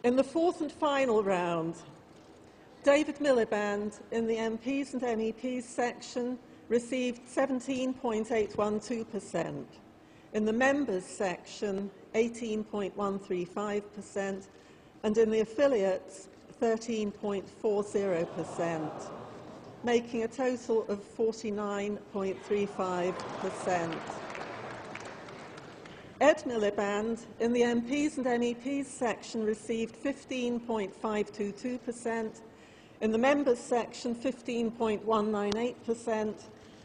In the fourth and final round, David Miliband in the MPs and MEPs section received 17.812%. In the members section, 18.135%, and in the affiliates, 13.40%, making a total of 49.35%. Ed Miliband in the MPs and MEPs section received 15.522%, in the members section 15.198%,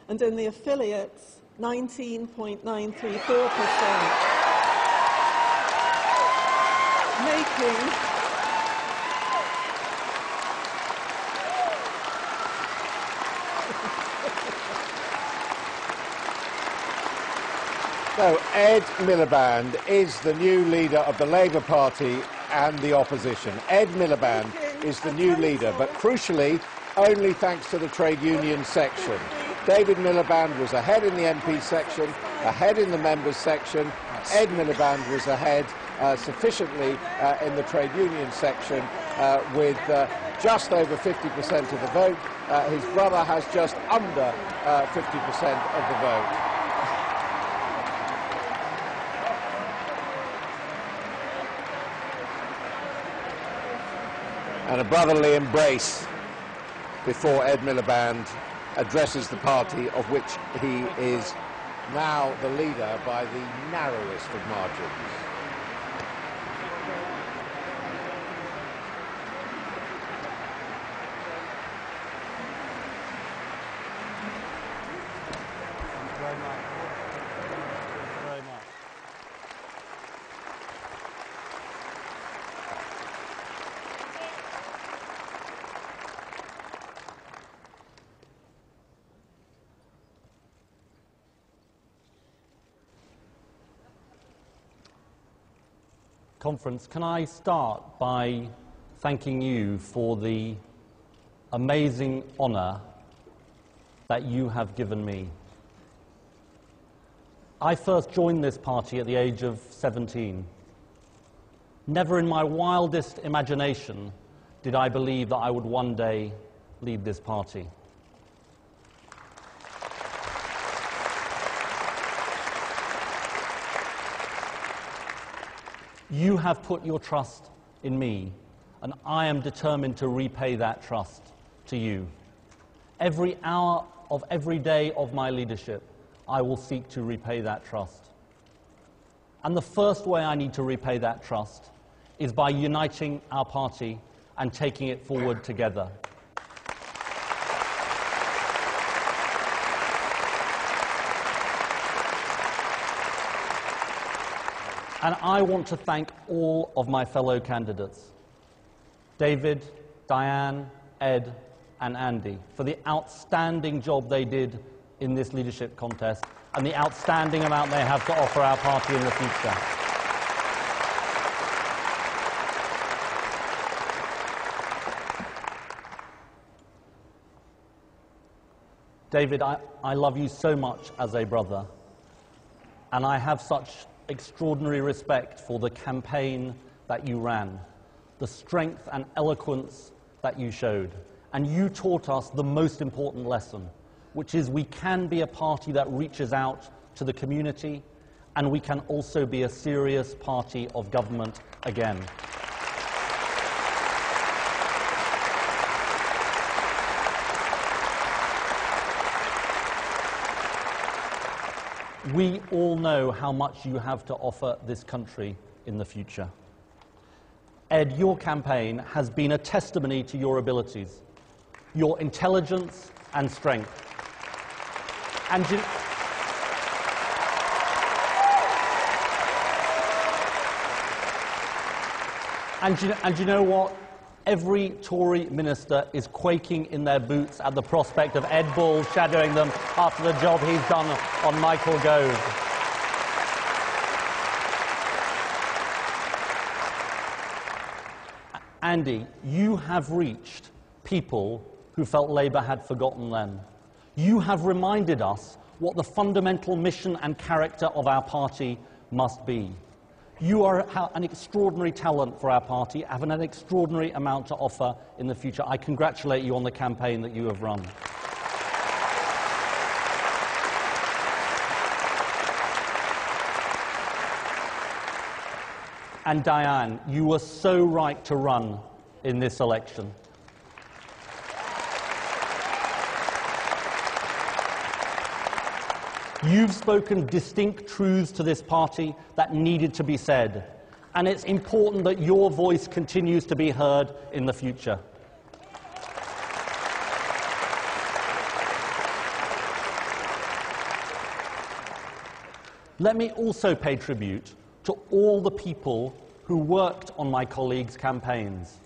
and in the affiliates 19.934%, making So Ed Miliband is the new leader of the Labour Party and the opposition. Ed Miliband is the new leader, but crucially, only thanks to the trade union section. David Miliband was ahead in the MP section, ahead in the members section. Ed Miliband was ahead sufficiently in the trade union section with just over 50% of the vote. His brother has just under 50% of the vote. And a brotherly embrace before Ed Miliband addresses the party of which he is now the leader by the narrowest of margins. Thank you very much. Thank you very much. Conference, can I start by thanking you for the amazing honour that you have given me. I first joined this party at the age of 17. Never in my wildest imagination did I believe that I would one day lead this party. You have put your trust in me, and I am determined to repay that trust to you. Every hour of every day of my leadership, I will seek to repay that trust. And the first way I need to repay that trust is by uniting our party and taking it forward together. And I want to thank all of my fellow candidates, David, Diane, Ed, and Andy, for the outstanding job they did in this leadership contest and the outstanding amount they have to offer our party in the future. David, I love you so much as a brother, and I have such extraordinary respect for the campaign that you ran, the strength and eloquence that you showed. And you taught us the most important lesson, which is we can be a party that reaches out to the community, and we can also be a serious party of government again. We all know how much you have to offer this country in the future. Ed, your campaign has been a testimony to your abilities, your intelligence and strength. And you know what? Every Tory minister is quaking in their boots at the prospect of Ed Ball shadowing them after the job he's done on Michael Gove. Andy, you have reached people who felt Labour had forgotten them. You have reminded us what the fundamental mission and character of our party must be. You are an extraordinary talent for our party, have an extraordinary amount to offer in the future. I congratulate you on the campaign that you have run. And Diane, you were so right to run in this election. You've spoken distinct truths to this party that needed to be said, and it's important that your voice continues to be heard in the future. Let me also pay tribute to all the people who worked on my colleagues' campaigns,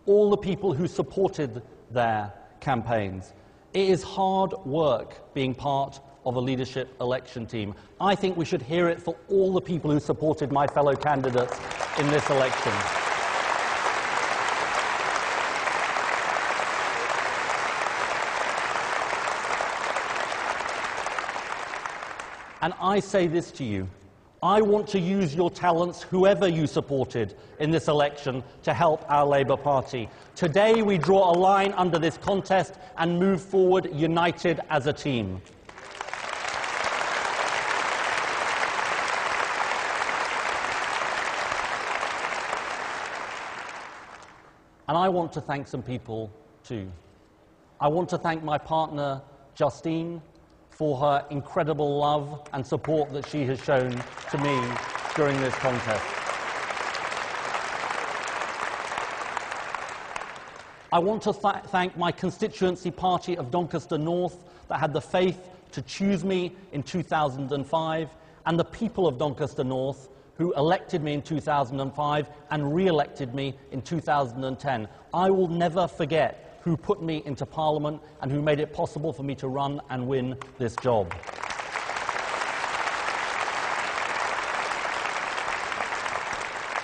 all the people who supported their campaigns. It is hard work being part of a leadership election team. I think we should hear it for all the people who supported my fellow candidates in this election. And I say this to you, I want to use your talents, whoever you supported in this election, to help our Labour Party. Today we draw a line under this contest and move forward united as a team. And I want to thank some people too. I want to thank my partner, Justine, for her incredible love and support that she has shown to me during this contest. I want to thank my constituency party of Doncaster North that had the faith to choose me in 2005, and the people of Doncaster North who elected me in 2005 and re-elected me in 2010. I will never forget who put me into Parliament and who made it possible for me to run and win this job.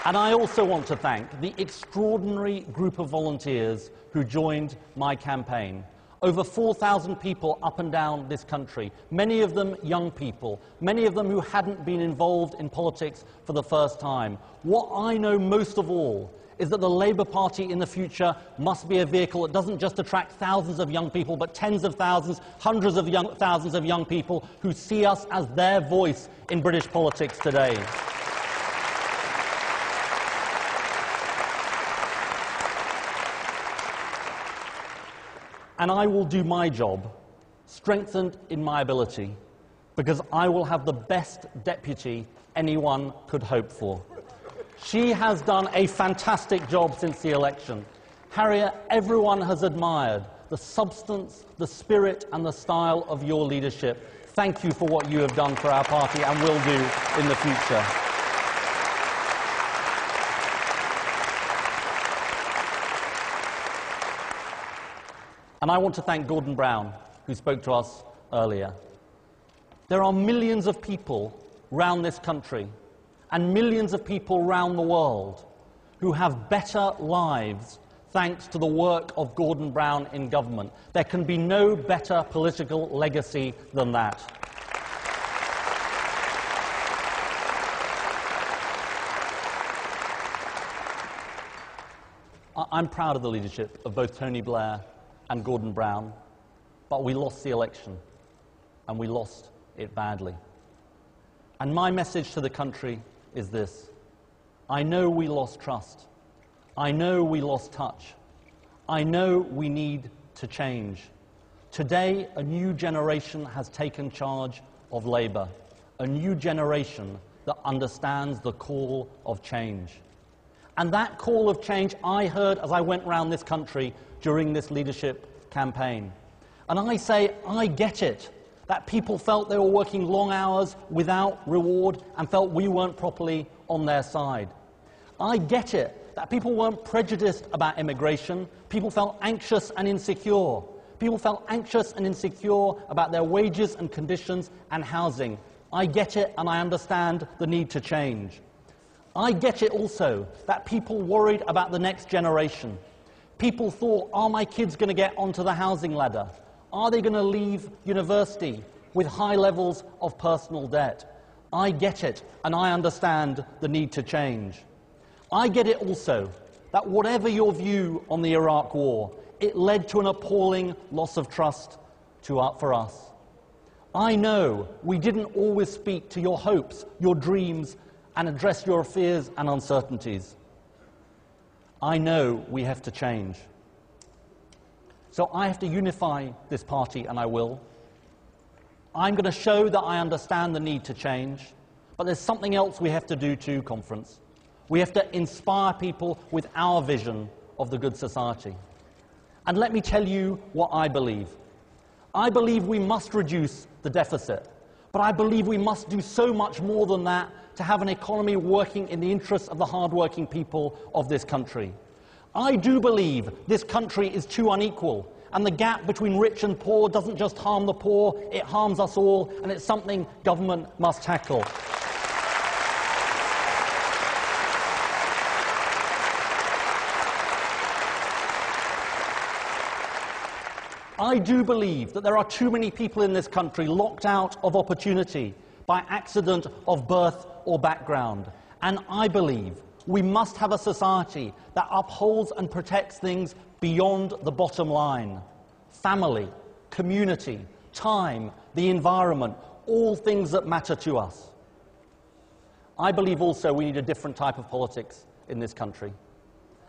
And I also want to thank the extraordinary group of volunteers who joined my campaign. Over 4,000 people up and down this country, many of them young people, many of them who hadn't been involved in politics for the first time. What I know most of all is that the Labour Party in the future must be a vehicle that doesn't just attract thousands of young people, but tens of thousands, hundreds of thousands of young people who see us as their voice in British politics today. And I will do my job, strengthened in my ability, because I will have the best deputy anyone could hope for. She has done a fantastic job since the election. Harriet, everyone has admired the substance, the spirit and the style of your leadership. Thank you for what you have done for our party and will do in the future. And I want to thank Gordon Brown, who spoke to us earlier. There are millions of people around this country and millions of people around the world who have better lives thanks to the work of Gordon Brown in government. There can be no better political legacy than that. I'm proud of the leadership of both Tony Blair and Gordon Brown, but we lost the election, and we lost it badly. And my message to the country is this. I know we lost trust. I know we lost touch. I know we need to change. Today, a new generation has taken charge of Labour, a new generation that understands the call of change. And that call of change I heard as I went around this country during this leadership campaign. And I say, I get it, that people felt they were working long hours without reward and felt we weren't properly on their side. I get it, that people weren't prejudiced about immigration. People felt anxious and insecure. People felt anxious and insecure about their wages and conditions and housing. I get it, and I understand the need to change. I get it also that people worried about the next generation. People thought, are my kids going to get onto the housing ladder? Are they going to leave university with high levels of personal debt? I get it, and I understand the need to change. I get it also that whatever your view on the Iraq War, it led to an appalling loss of trust for us. I know we didn't always speak to your hopes, your dreams, and address your fears and uncertainties. I know we have to change. So I have to unify this party, and I will. I'm going to show that I understand the need to change, but there's something else we have to do too, Conference. We have to inspire people with our vision of the good society. And let me tell you what I believe. I believe we must reduce the deficit, but I believe we must do so much more than that to have an economy working in the interests of the hard-working people of this country. I do believe this country is too unequal, and the gap between rich and poor doesn't just harm the poor, it harms us all, and it's something government must tackle. I do believe that there are too many people in this country locked out of opportunity by accident of birth or background. And I believe we must have a society that upholds and protects things beyond the bottom line. Family, community, time, the environment, all things that matter to us. I believe also we need a different type of politics in this country.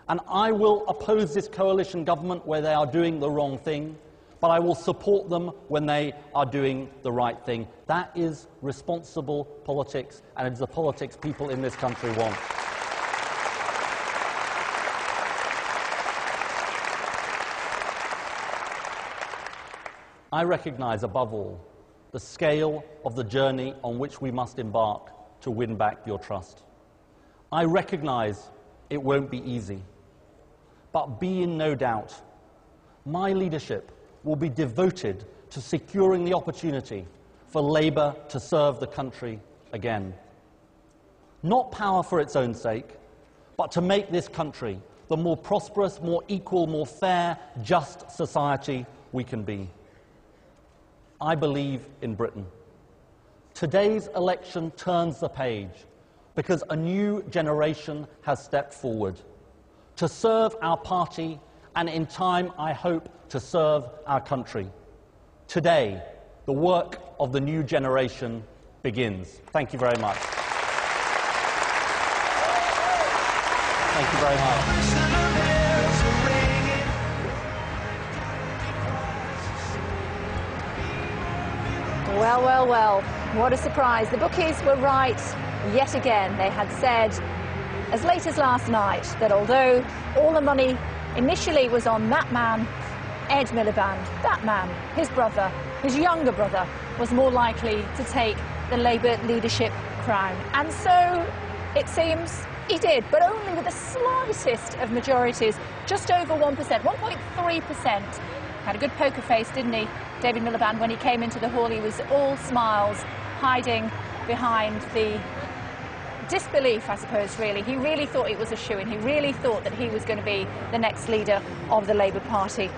And I will oppose this coalition government where they are doing the wrong thing, but I will support them when they are doing the right thing. That is responsible politics, and it is the politics people in this country want. I recognise, above all, the scale of the journey on which we must embark to win back your trust. I recognise it won't be easy, but be in no doubt, my leadership will be devoted to securing the opportunity for Labour to serve the country again. Not power for its own sake, but to make this country the more prosperous, more equal, more fair, just society we can be. I believe in Britain. Today's election turns the page because a new generation has stepped forward to serve our party and in time, I hope, to serve our country. Today, the work of the new generation begins. Thank you very much. Thank you very much. Well, well, well, what a surprise. The bookies were right yet again. They had said, as late as last night, that although all the money initially was on that man, Ed Miliband, that man, his brother, his younger brother, was more likely to take the Labour leadership crown. And so, it seems, he did, but only with the slightest of majorities, just over 1%, 1.3%. Had a good poker face, didn't he, David Miliband, when he came into the hall? He was all smiles, hiding behind the disbelief, I suppose, really. He really thought it was a shoo-in. He really thought that he was going to be the next leader of the Labour Party.